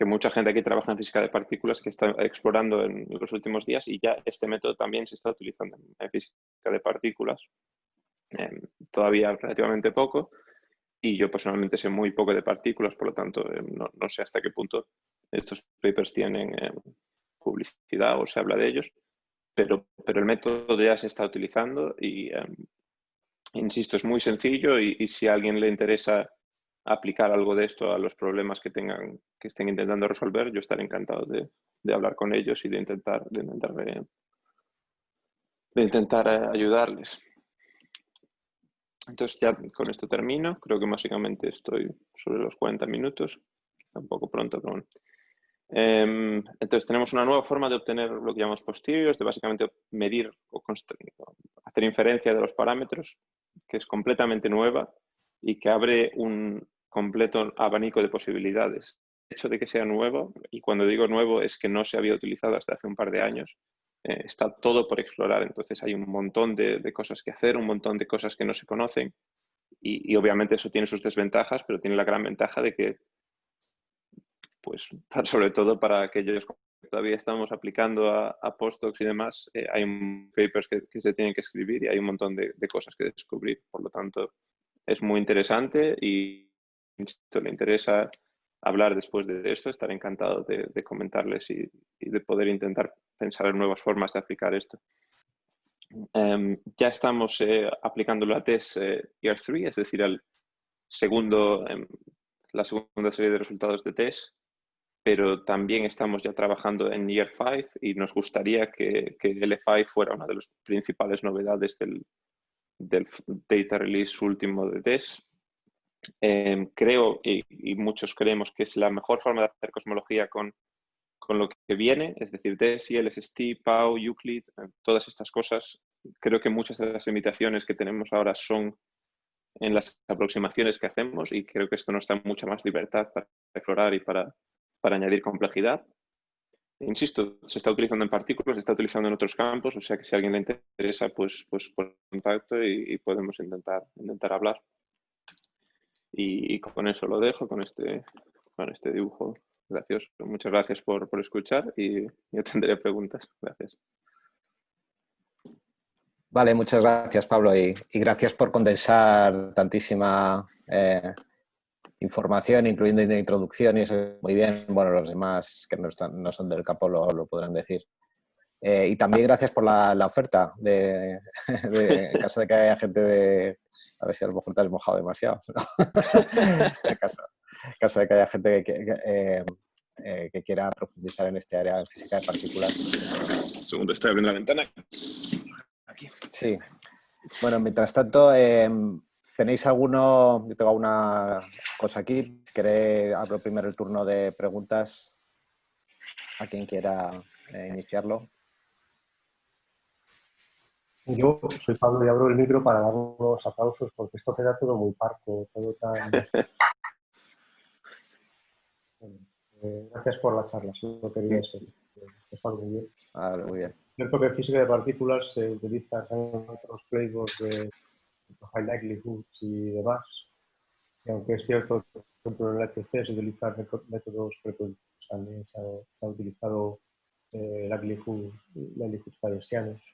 mucha gente aquí trabaja en física de partículas que está explorando en los últimos días y ya este método también se está utilizando en física de partículas. Todavía relativamente poco y yo personalmente sé muy poco de partículas, por lo tanto no sé hasta qué punto estos papers tienen publicidad o se habla de ellos, pero el método ya se está utilizando y insisto, es muy sencillo y si a alguien le interesa aplicar algo de esto a los problemas que estén intentando resolver, yo estaré encantado de hablar con ellos y de intentar ayudarles. Entonces ya con esto termino. Creo que básicamente estoy sobre los 40 minutos. Un poco pronto, pero bueno. Entonces tenemos una nueva forma de obtener lo que llamamos posteriors, de básicamente medir o hacer inferencia de los parámetros, que es completamente nueva y que abre un completo abanico de posibilidades. El hecho de que sea nuevo, y cuando digo nuevo es que no se había utilizado hasta hace un par de años, está todo por explorar. Entonces hay un montón de cosas que hacer, un montón de cosas que no se conocen y obviamente eso tiene sus desventajas, pero tiene la gran ventaja de que pues sobre todo para aquellos que todavía estamos aplicando a postdocs y demás, hay papers que se tienen que escribir y hay un montón de cosas que descubrir. Por lo tanto, es muy interesante y si le interesa hablar después de esto, estaré encantado de comentarles y de poder intentar pensar en nuevas formas de aplicar esto. Ya estamos aplicándolo a TESS Year 3, es decir, la segunda serie de resultados de TESS, pero también estamos ya trabajando en Year 5 y nos gustaría que LFI fuera una de las principales novedades del data release último de TESS. Creo, y muchos creemos, que es la mejor forma de hacer cosmología con lo que viene, es decir, TESS, LSST, PAU, Euclid, todas estas cosas. Creo que muchas de las limitaciones que tenemos ahora son en las aproximaciones que hacemos y creo que esto nos da mucha más libertad para explorar y para añadir complejidad. Insisto, se está utilizando en partículas, se está utilizando en otros campos, o sea que si a alguien le interesa, pues por contacto y podemos intentar hablar. Y con eso lo dejo, con este dibujo gracioso. Muchas gracias por escuchar y atenderé preguntas. Gracias. Vale, muchas gracias, Pablo, y gracias por condensar tantísima información, incluyendo de introducción, y eso es muy bien. Bueno, los demás que no son del campo lo podrán decir. Y también gracias por la oferta, en caso de que haya gente de... A ver si a lo mejor te has mojado demasiado, ¿no? En caso de que haya gente que quiera profundizar en este área de física de partículas. Un segundo, estoy abriendo la ventana. Aquí. Sí. Bueno, mientras tanto, ¿tenéis alguno? Yo tengo una cosa aquí. Abro primero el turno de preguntas a quien quiera iniciarlo. Yo soy Pablo y abro el micro para dar unos aplausos porque esto queda todo muy parco, todo tan... gracias por la charla, solo quería eso. Está muy bien. Muy bien. Es cierto que en física de partículas se utilizan otros flavors de high likelihood y demás. Y aunque es cierto que, por ejemplo, en el HC se utilizan métodos frecuentes, también se ha utilizado likelihood bayesianos.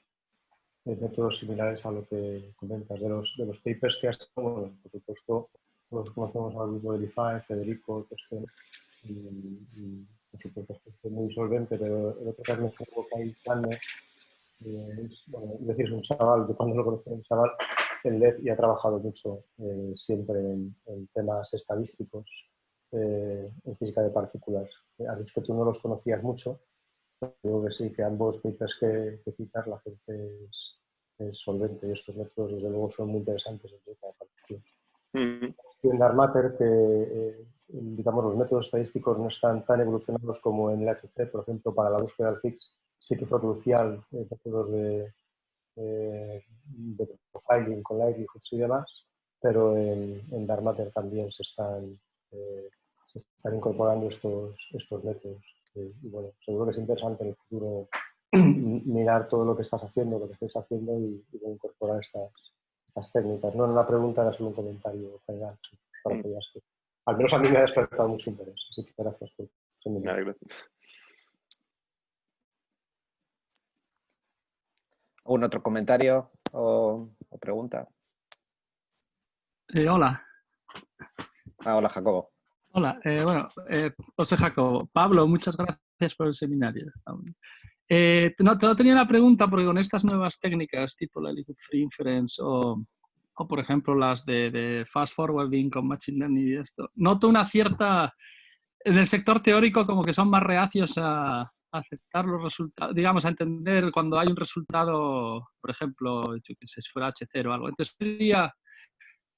Métodos similares a lo que comentas de los papers que has hecho, bueno, por supuesto, los conocemos al grupo de IFAE, Federico, y por supuesto es muy solvente, pero el otro que has mencionado, Kyle Planner, es un chaval, que cuando lo conocí un chaval, en LED y ha trabajado mucho siempre en temas estadísticos, en física de partículas. A los que tú no los conocías mucho, digo que sí, que ambos papers que citas la gente es solvente y estos métodos desde luego son muy interesantes en física de partículas. Y en Dark Matter que digamos los métodos estadísticos no están tan evolucionados como en el HC, por ejemplo, para la búsqueda del Higgs sí que fue crucial métodos de profiling con likelihoods y demás, pero en Dark Matter también se están incorporando estos métodos. Y bueno, seguro que es interesante en el futuro mirar todo lo que estás haciendo, lo que estáis haciendo y incorporar estas técnicas. No era una pregunta, era solo un comentario general para que veas que al menos a mí me ha despertado mucho interés. Así que gracias por Gracias. ¿Algún otro comentario o pregunta? Hola. Hola, Jacobo. Hola, José Jacobo. Pablo, muchas gracias por el seminario. No tenía una pregunta porque con estas nuevas técnicas tipo la Liquid Free Inference o por ejemplo las de Fast Forwarding con Machine Learning y esto, noto una cierta... En el sector teórico como que son más reacios a aceptar los resultados, digamos, a entender cuando hay un resultado, por ejemplo, yo qué sé, si fuera H0 o algo. Entonces,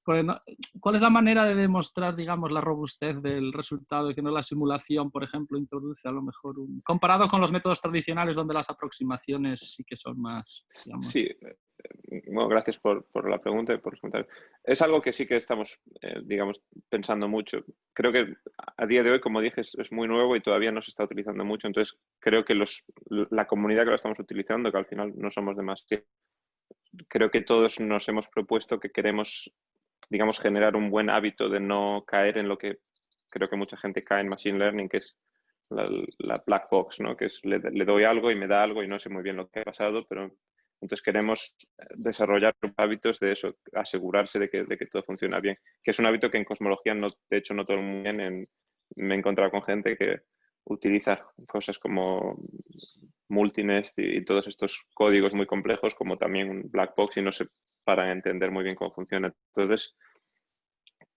¿cuál es la manera de demostrar, digamos, la robustez del resultado y que no la simulación, por ejemplo, introduce a lo mejor comparado con los métodos tradicionales donde las aproximaciones sí que son más, digamos? Sí, bueno, gracias por la pregunta y por los comentarios. Es algo que sí que estamos, digamos, pensando mucho. Creo que a día de hoy, como dije, es muy nuevo y todavía no se está utilizando mucho. Entonces, creo que la comunidad que lo estamos utilizando, que al final no somos demasiado, creo que todos nos hemos propuesto que queremos, digamos, generar un buen hábito de no caer en lo que creo que mucha gente cae en Machine Learning, que es la black box, ¿no? Que es le doy algo y me da algo y no sé muy bien lo que ha pasado, pero entonces queremos desarrollar hábitos de eso, asegurarse de que todo funciona bien, que es un hábito que en cosmología, de hecho, no todo muy bien. Me he encontrado con gente que utiliza cosas como Multinest y todos estos códigos muy complejos como también un black box y no se paran a entender muy bien cómo funciona. Entonces,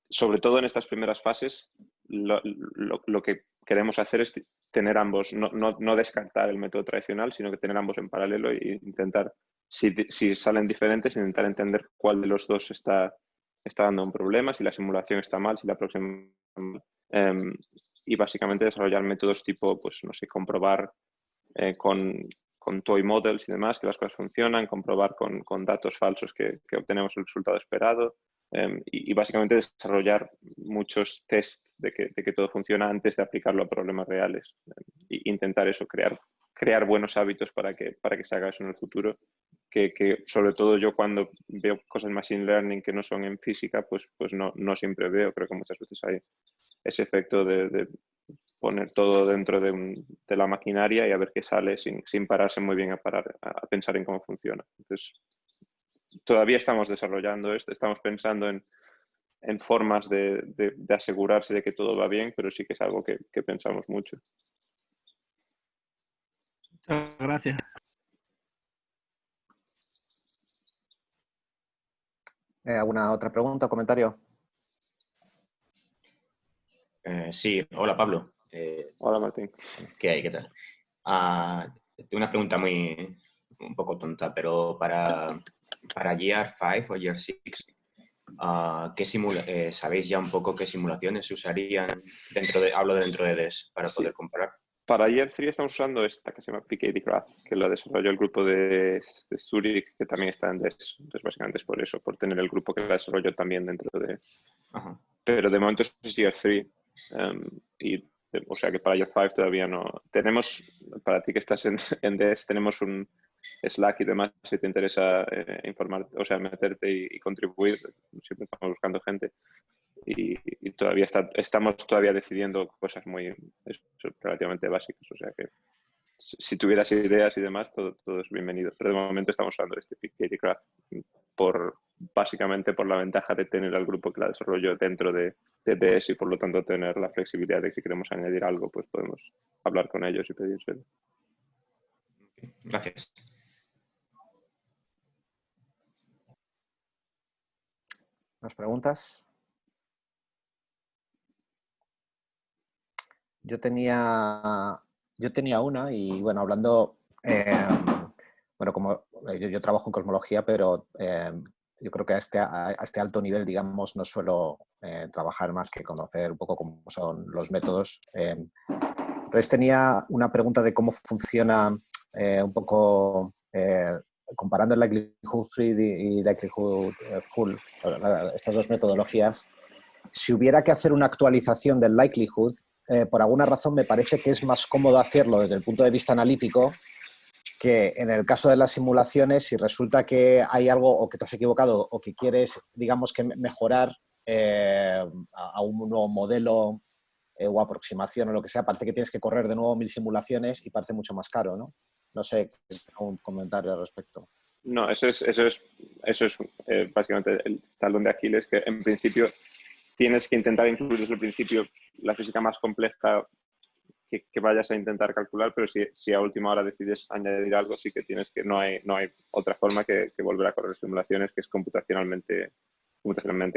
sobre todo en estas primeras fases, lo que queremos hacer es tener ambos, no descartar el método tradicional, sino que tener ambos en paralelo e intentar, si salen diferentes, intentar entender cuál de los dos está dando un problema, si la simulación está mal, si la próxima y básicamente desarrollar métodos tipo, pues no sé, comprobar con toy models y demás que las cosas funcionan, comprobar con datos falsos que obtenemos el resultado esperado. Y básicamente desarrollar muchos tests de que todo funciona antes de aplicarlo a problemas reales. E intentar eso, crear buenos hábitos para que se haga eso en el futuro. Que sobre todo yo cuando veo cosas en Machine Learning que no son en física, pues no siempre veo. Creo que muchas veces hay ese efecto de poner todo dentro de la maquinaria y a ver qué sale sin pararse muy bien a pensar en cómo funciona. Entonces, todavía estamos desarrollando esto, estamos pensando en en formas de asegurarse de que todo va bien, pero sí que es algo que pensamos mucho. Muchas gracias. ¿Alguna otra pregunta o comentario? Sí, hola Pablo. Hola Martín. ¿Qué hay? ¿Qué tal? Tengo una pregunta un poco tonta, pero para Year 5 o Year 6, ¿sabéis ya un poco qué simulaciones se usarían hablo dentro de DES para poder comparar? Para Year 3 estamos usando esta que se llama PKD Graph, que la desarrolló el grupo de Zurich, que también está en DES. Entonces, básicamente es por eso, por tener el grupo que la desarrolló también dentro de... Ajá. Pero de momento es Year 3. O sea que para Year 5 todavía no. Tenemos, para ti que estás en DES, tenemos un Slack y demás, si te interesa informar, o sea, meterte y contribuir. Siempre estamos buscando gente. Y todavía estamos todavía decidiendo cosas relativamente básicas. O sea que si tuvieras ideas y demás, todo es bienvenido. Pero de momento estamos usando este PKD Graph básicamente por la ventaja de tener al grupo que la desarrolló dentro de DS y por lo tanto tener la flexibilidad de que si queremos añadir algo, pues podemos hablar con ellos y pedírselo. Gracias. ¿Más preguntas? Yo tenía una y, bueno, hablando, bueno, como yo trabajo en cosmología, pero yo creo que a este alto nivel, digamos, no suelo trabajar más que conocer un poco cómo son los métodos. Entonces tenía una pregunta de cómo funciona un poco comparando el likelihood free y likelihood full, estas dos metodologías. Si hubiera que hacer una actualización del likelihood, por alguna razón me parece que es más cómodo hacerlo desde el punto de vista analítico que en el caso de las simulaciones, si resulta que hay algo o que te has equivocado o que quieres, digamos, que mejorar a un nuevo modelo o aproximación o lo que sea, parece que tienes que correr de nuevo 1000 simulaciones y parece mucho más caro, ¿no? No sé, un comentario al respecto. No, eso es básicamente el talón de Aquiles, que en principio tienes que intentar incluir desde el principio la física más compleja que vayas a intentar calcular, pero si a última hora decides añadir algo, sí que no hay otra forma que volver a correr simulaciones, que es computacionalmente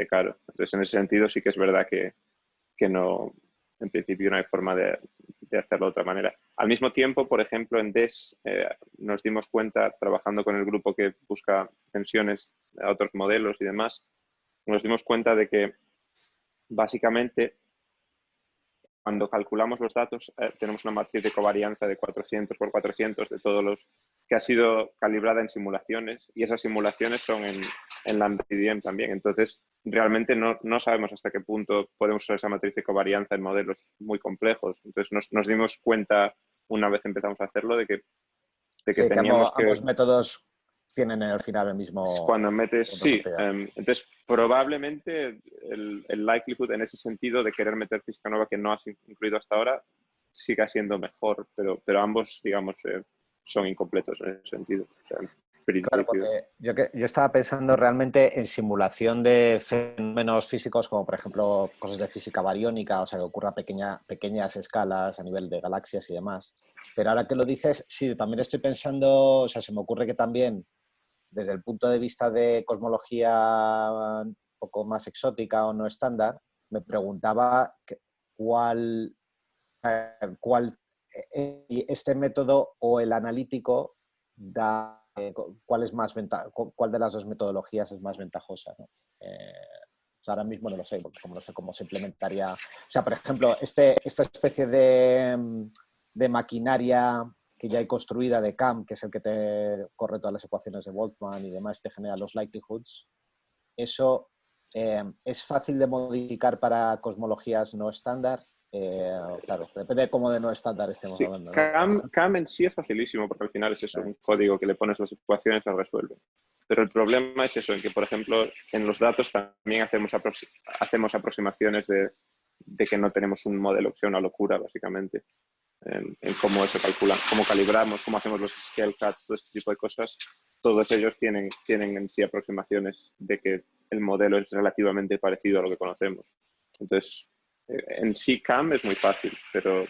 caro. Entonces, en ese sentido sí que es verdad que no, en principio no hay forma de hacerlo de otra manera. Al mismo tiempo, por ejemplo, en DES nos dimos cuenta, trabajando con el grupo que busca tensiones a otros modelos y demás, nos dimos cuenta de que básicamente cuando calculamos los datos tenemos una matriz de covarianza de 400 por 400 de todos los que ha sido calibrada en simulaciones y esas simulaciones son en Lambda-CDM también. Entonces, realmente no sabemos hasta qué punto podemos usar esa matriz de covarianza en modelos muy complejos. Entonces, nos dimos cuenta una vez empezamos a hacerlo de que teníamos que... Ambos métodos tienen al final el mismo... Cuando metes, sí. Entonces, probablemente el likelihood en ese sentido de querer meter física nueva que no has incluido hasta ahora siga siendo mejor, pero ambos, digamos, son incompletos en ese sentido. O sea, claro, porque yo estaba pensando realmente en simulación de fenómenos físicos como, por ejemplo, cosas de física bariónica, o sea, que ocurra a pequeñas escalas a nivel de galaxias y demás. Pero ahora que lo dices, sí, también estoy pensando, o sea, se me ocurre que también desde el punto de vista de cosmología un poco más exótica o no estándar, me preguntaba cuál este método o el analítico da, cuál de las dos metodologías es más ventajosa, ¿no? O sea, ahora mismo no lo sé, porque como no sé cómo se implementaría. O sea, por ejemplo, esta especie de maquinaria que ya hay construida de CAM, que es el que te corre todas las ecuaciones de Boltzmann y demás, te genera los likelihoods, eso es fácil de modificar para cosmologías no estándar. Claro, depende de cómo de no estándar estemos hablando, ¿no? CAM en sí es facilísimo porque al final es eso, un código que le pones las ecuaciones y las resuelve. Pero el problema es eso, en que, por ejemplo, en los datos también hacemos aproximaciones de que no tenemos un modelo que sea una locura, básicamente. en cómo se calcula, cómo calibramos, cómo hacemos los scale cuts, todo este tipo de cosas. Todos ellos tienen en sí aproximaciones de que el modelo es relativamente parecido a lo que conocemos. Entonces, en sí CAM es muy fácil, pero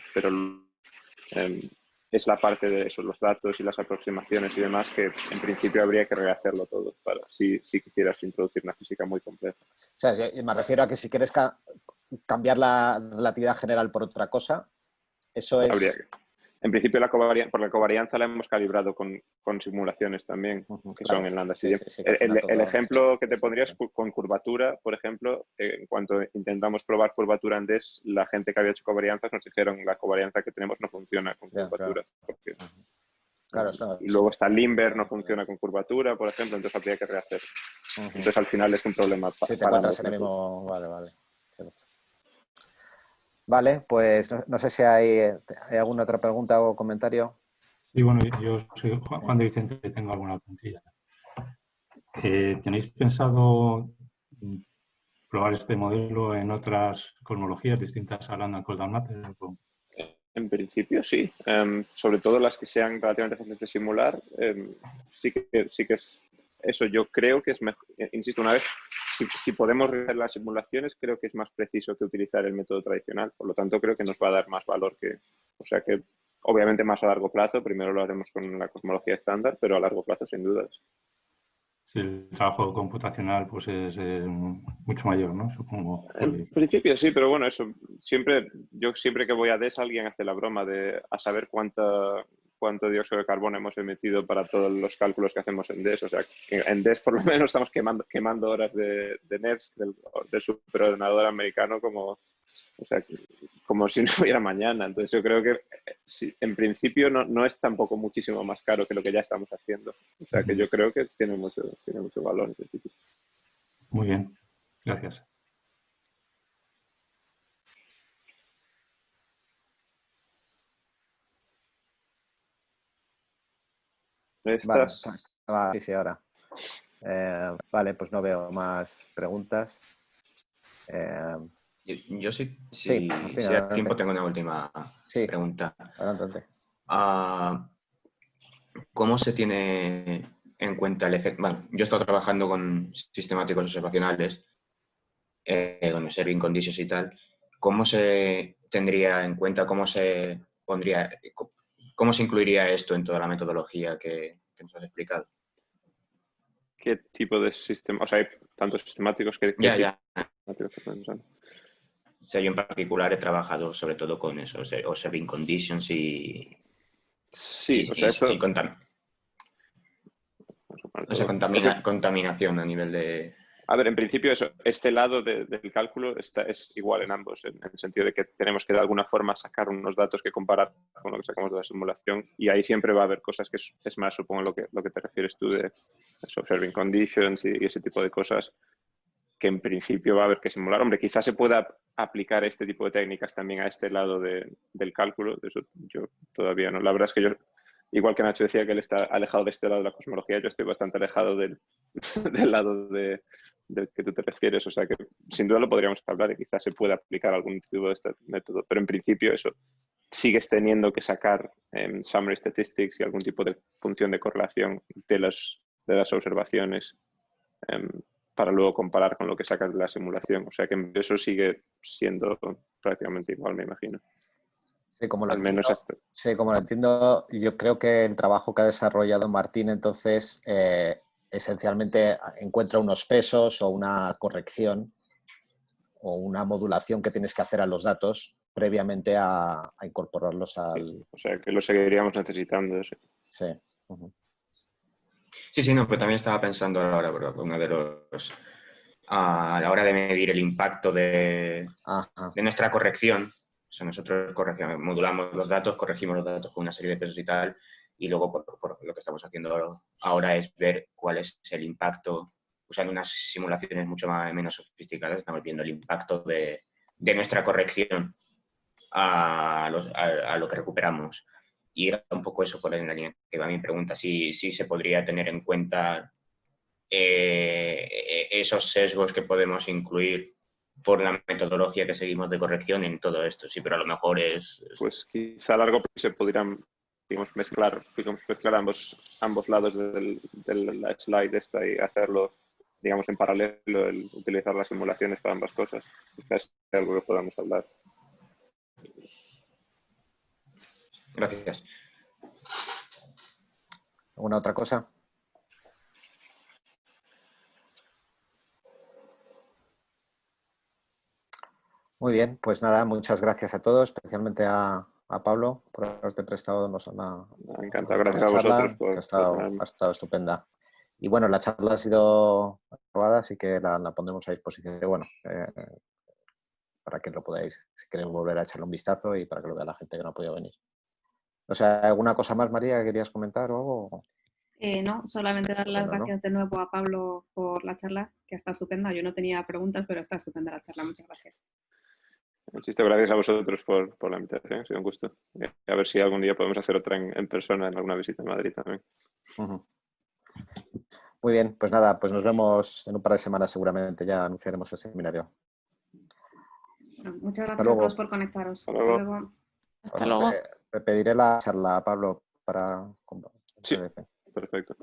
es la parte de eso, los datos y las aproximaciones y demás, que en principio habría que rehacerlo todo para si quisieras introducir una física muy compleja. O sea, me refiero a que si quieres cambiar la relatividad general por otra cosa, eso es... Habría que. En principio, por la covarianza la hemos calibrado con simulaciones también, que claro. son en lambda. Sí, el ejemplo que te pondría es con curvatura, por ejemplo. En cuanto intentamos probar curvatura en DES, la gente que había hecho covarianzas nos dijeron la covarianza que tenemos no funciona con curvatura. Claro. Y luego está Limber, no funciona con curvatura, por ejemplo, entonces habría que rehacer. Entonces, al final es un problema sí, te para encuentras en el mismo... Vale. Vale, pues no sé si hay alguna otra pregunta o comentario. Sí, bueno, yo soy Juan de Vicente y tengo alguna preguntilla. ¿Tenéis pensado probar este modelo en otras cosmologías distintas a Random Cold-Down Matter? En principio sí, sobre todo las que sean relativamente fáciles de simular, sí que es eso. Yo creo que es mejor, insisto una vez, si podemos realizar las simulaciones, creo que es más preciso que utilizar el método tradicional, por lo tanto creo que nos va a dar más valor o sea que obviamente más a largo plazo, primero lo haremos con la cosmología estándar, pero a largo plazo sin dudas. Sí, el trabajo computacional pues es mucho mayor, ¿no? Supongo. En principio sí, pero bueno, eso yo siempre que voy a DES alguien hace la broma de a saber cuánto dióxido de carbono hemos emitido para todos los cálculos que hacemos en DES. O sea, en DES por lo menos estamos quemando horas de NERSC, del superordenador americano, como si no hubiera mañana. Entonces yo creo que sí, en principio no es tampoco muchísimo más caro que lo que ya estamos haciendo. O sea que yo creo que tiene mucho valor en principio. Muy bien, gracias. Vale, sí, ahora. Vale, pues no veo más preguntas. Yo sí, Martín, si hay tiempo, tengo una última pregunta. Adelante. ¿Cómo se tiene en cuenta el efecto? Bueno, yo he estado trabajando con sistemáticos observacionales, con observing conditions y tal. ¿Cómo se tendría en cuenta, cómo se incluiría esto en toda la metodología que nos has explicado? ¿Qué tipo de sistema? O sea, hay tantos sistemáticos que... Ya. O sea, yo en particular he trabajado sobre todo con eso, observing conditions y... Sí, contaminación a nivel de... A ver, en principio este lado del cálculo es igual en ambos, en el sentido de que tenemos que de alguna forma sacar unos datos que comparar con lo que sacamos de la simulación, y ahí siempre va a haber cosas que es más, supongo, lo que te refieres tú de observing conditions y ese tipo de cosas que en principio va a haber que simular. Hombre, quizás se pueda aplicar este tipo de técnicas también a este lado del cálculo. Eso yo todavía no. La verdad es que yo, igual que Nacho decía que él está alejado de este lado de la cosmología, yo estoy bastante alejado del lado del que tú te refieres. O sea que sin duda lo podríamos hablar y quizás se pueda aplicar algún tipo de este método. Pero en principio eso, sigues teniendo que sacar summary statistics y algún tipo de función de correlación de las observaciones para luego comparar con lo que sacas de la simulación. O sea que eso sigue siendo prácticamente igual, me imagino. Sí, como lo entiendo, yo creo que el trabajo que ha desarrollado Martín, entonces, esencialmente encuentra unos pesos o una corrección o una modulación que tienes que hacer a los datos previamente a incorporarlos al... Sí, o sea que lo seguiríamos necesitando. Sí. Sí, no, pero también estaba pensando ahora, uno de los... a la hora de medir el impacto de nuestra corrección. O sea, nosotros modulamos los datos, corregimos los datos con una serie de pesos y tal, y luego por lo que estamos haciendo ahora es ver cuál es el impacto, usando unas simulaciones mucho menos sofisticadas, estamos viendo el impacto de nuestra corrección a lo que recuperamos. Y era un poco eso por la línea que va mi pregunta, si se podría tener en cuenta esos sesgos que podemos incluir por la metodología que seguimos de corrección en todo esto. Sí, pero a lo mejor es... Pues quizá a largo plazo se podrían, digamos, mezclar ambos lados de la slide esta y hacerlo, digamos, en paralelo, el utilizar las simulaciones para ambas cosas. Quizás sea algo que podamos hablar. Gracias. ¿Alguna otra cosa? Muy bien, pues nada, muchas gracias a todos, especialmente a Pablo por haberte prestado Encantado, gracias a vosotros que ha estado estupenda. Y bueno, la charla ha sido aprobada, así que la pondremos a disposición. Bueno, para que lo podáis, si queréis volver a echarle un vistazo y para que lo vea la gente que no ha podido venir. O sea, ¿alguna cosa más, María, que querías comentar o algo? No, solamente dar las gracias de nuevo a Pablo por la charla, que está estupenda. Yo no tenía preguntas, pero está estupenda la charla. Muchas gracias. Insisto, gracias a vosotros por la invitación, ha sido un gusto. A ver si algún día podemos hacer otra en persona, en alguna visita en Madrid también. Muy bien, pues nada, pues nos vemos en un par de semanas seguramente, ya anunciaremos el seminario. Bueno, muchas gracias a todos por conectaros. Hasta luego. Hasta luego. Te pediré la charla, Pablo, para... Sí, perfecto.